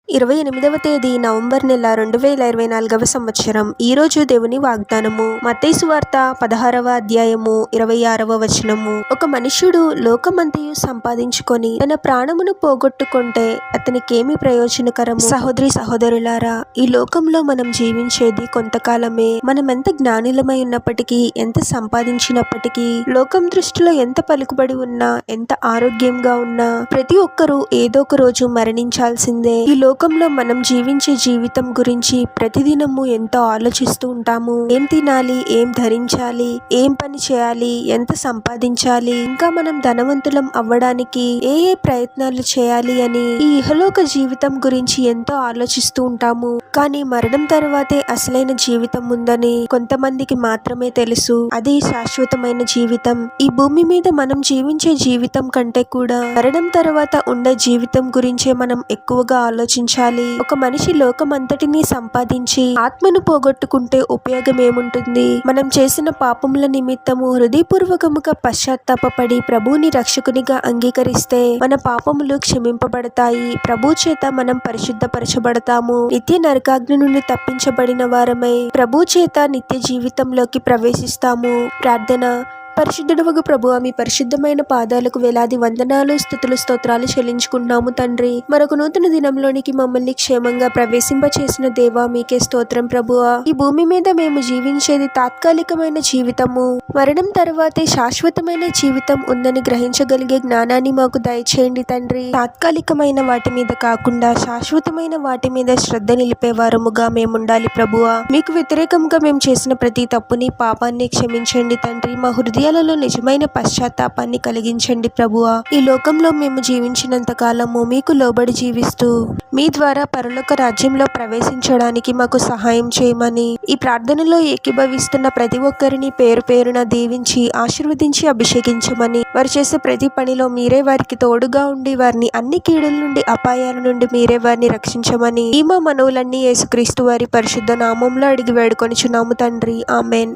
28వ తేదీ నవంబర్ నెల 2024వ సంవత్సరం. ఈరోజు దేవుని వాగ్దానము మత్తయి సువార్త 16వ అధ్యాయము 26వ వచనము. ఒక మనుష్యుడు లోకమంతయు సంపాదించుకొని తన ప్రాణమును పోగొట్టుకుంటే అతనికేమి ప్రయోజనకరము? సహోదరి సహోదరులారా, ఈ లోకంలో మనం జీవించేది కొంతకాలమే. మనం ఎంత జ్ఞానులమై ఉన్నప్పటికీ, ఎంత సంపాదించినప్పటికీ, లోకం దృష్టిలో ఎంత పలుకుబడి ఉన్నా, ఎంత ఆరోగ్యంగా ఉన్నా, ప్రతి ఒక్కరూ ఏదో ఒక రోజు మరణించాల్సిందే. ఈ లోకంలో మనం జీవించే జీవితం గురించి ప్రతిదినము ఎంతో ఆలోచిస్తూ ఉంటాము. ఏం తినాలి, ఏం ధరించాలి, ఏం పని చేయాలి, ఎంత సంపాదించాలి, ఇంకా మనం ధనవంతులం అవ్వడానికి ఏ ప్రయత్నాలు చేయాలి అని ఈ ఇహలోక జీవితం గురించి ఎంతో ఆలోచిస్తూ ఉంటాము. కానీ మరణం తర్వాతే అసలైన జీవితం ఉందని కొంతమందికి మాత్రమే తెలుసు. అది శాశ్వతమైన జీవితం. ఈ భూమి మీద మనం జీవించే జీవితం కంటే కూడా మరణం తర్వాత ఉండే జీవితం గురించే మనం ఎక్కువగా ఆలోచించాలి. ఒక మనిషి లోకమంతటినీ సంపాదించి ఆత్మను పోగొట్టుకుంటే ఉపయోగం ఏముంటుంది? మనం చేసిన పాపముల నిమిత్తము హృదయపూర్వకముగా పశ్చాత్తాపపడి ప్రభువుని రక్షకునిగా అంగీకరిస్తే మన పాపములు క్షమింపబడతాయి. ప్రభు చేత మనం పరిశుద్ధపరచబడతాము. నిత్య నరకాగ్ని నుండి తప్పించబడిన వారమై ప్రభు చేత నిత్య జీవితంలోకి ప్రవేశిస్తాము. ప్రార్థన. పరిశుద్ధుడవగు ప్రభువా, మీ పరిశుద్ధమైన పాదాలకు వేలాది వందనాలు, స్తుతులు, స్తోత్రాలు చెల్లించుకుంటున్నాము తండ్రి. మరొక నూతన దినంలోనికి మమ్మల్ని క్షేమంగా ప్రవేశింపచేసిన దేవా, మీకే స్తోత్రం ప్రభువా. ఈ భూమి మీద మేము జీవించేది తాత్కాలికమైన జీవితము. మరణం తర్వాతే శాశ్వతమైన జీవితం ఉందని గ్రహించగలిగే జ్ఞానాన్ని మాకు దయచేయండి తండ్రి. తాత్కాలికమైన వాటి మీద కాకుండా శాశ్వతమైన వాటి మీద శ్రద్ధ నిలిపేవారముగా మేముండాలి ప్రభువా. మీకు వ్యతిరేకంగా మేము చేసిన ప్రతి తప్పుని, పాపాన్ని క్షమించండి తండ్రి. మా హృదయాలలో నిజమైన పశ్చాత్తాపాన్ని కలిగించండి ప్రభువా. ఈ లోకంలో మేము జీవించినంత కాలము మీకు లోబడి జీవిస్తూ మీ ద్వారా పరలోక రాజ్యంలో ప్రవేశించడానికి మాకు సహాయం చేయమని ఈ ప్రార్థనలో ఏకీభవిస్తున్న ప్రతి ఒక్కరిని పేరు పేరున దీవించి ఆశీర్వదించి అభిషేకించమని, వారు చేసే ప్రతి పనిలో మీరే వారికి తోడుగా ఉండి వారిని అన్ని కీడుల నుండి, అపాయాల నుండి మీరే వారిని రక్షించమని ఈ మా మనవులన్నీ యేసుక్రీస్తు వారి పరిశుద్ధ నామంలో అడిగి వేడుకొనిచున్నాము తండ్రి. ఆమెన్.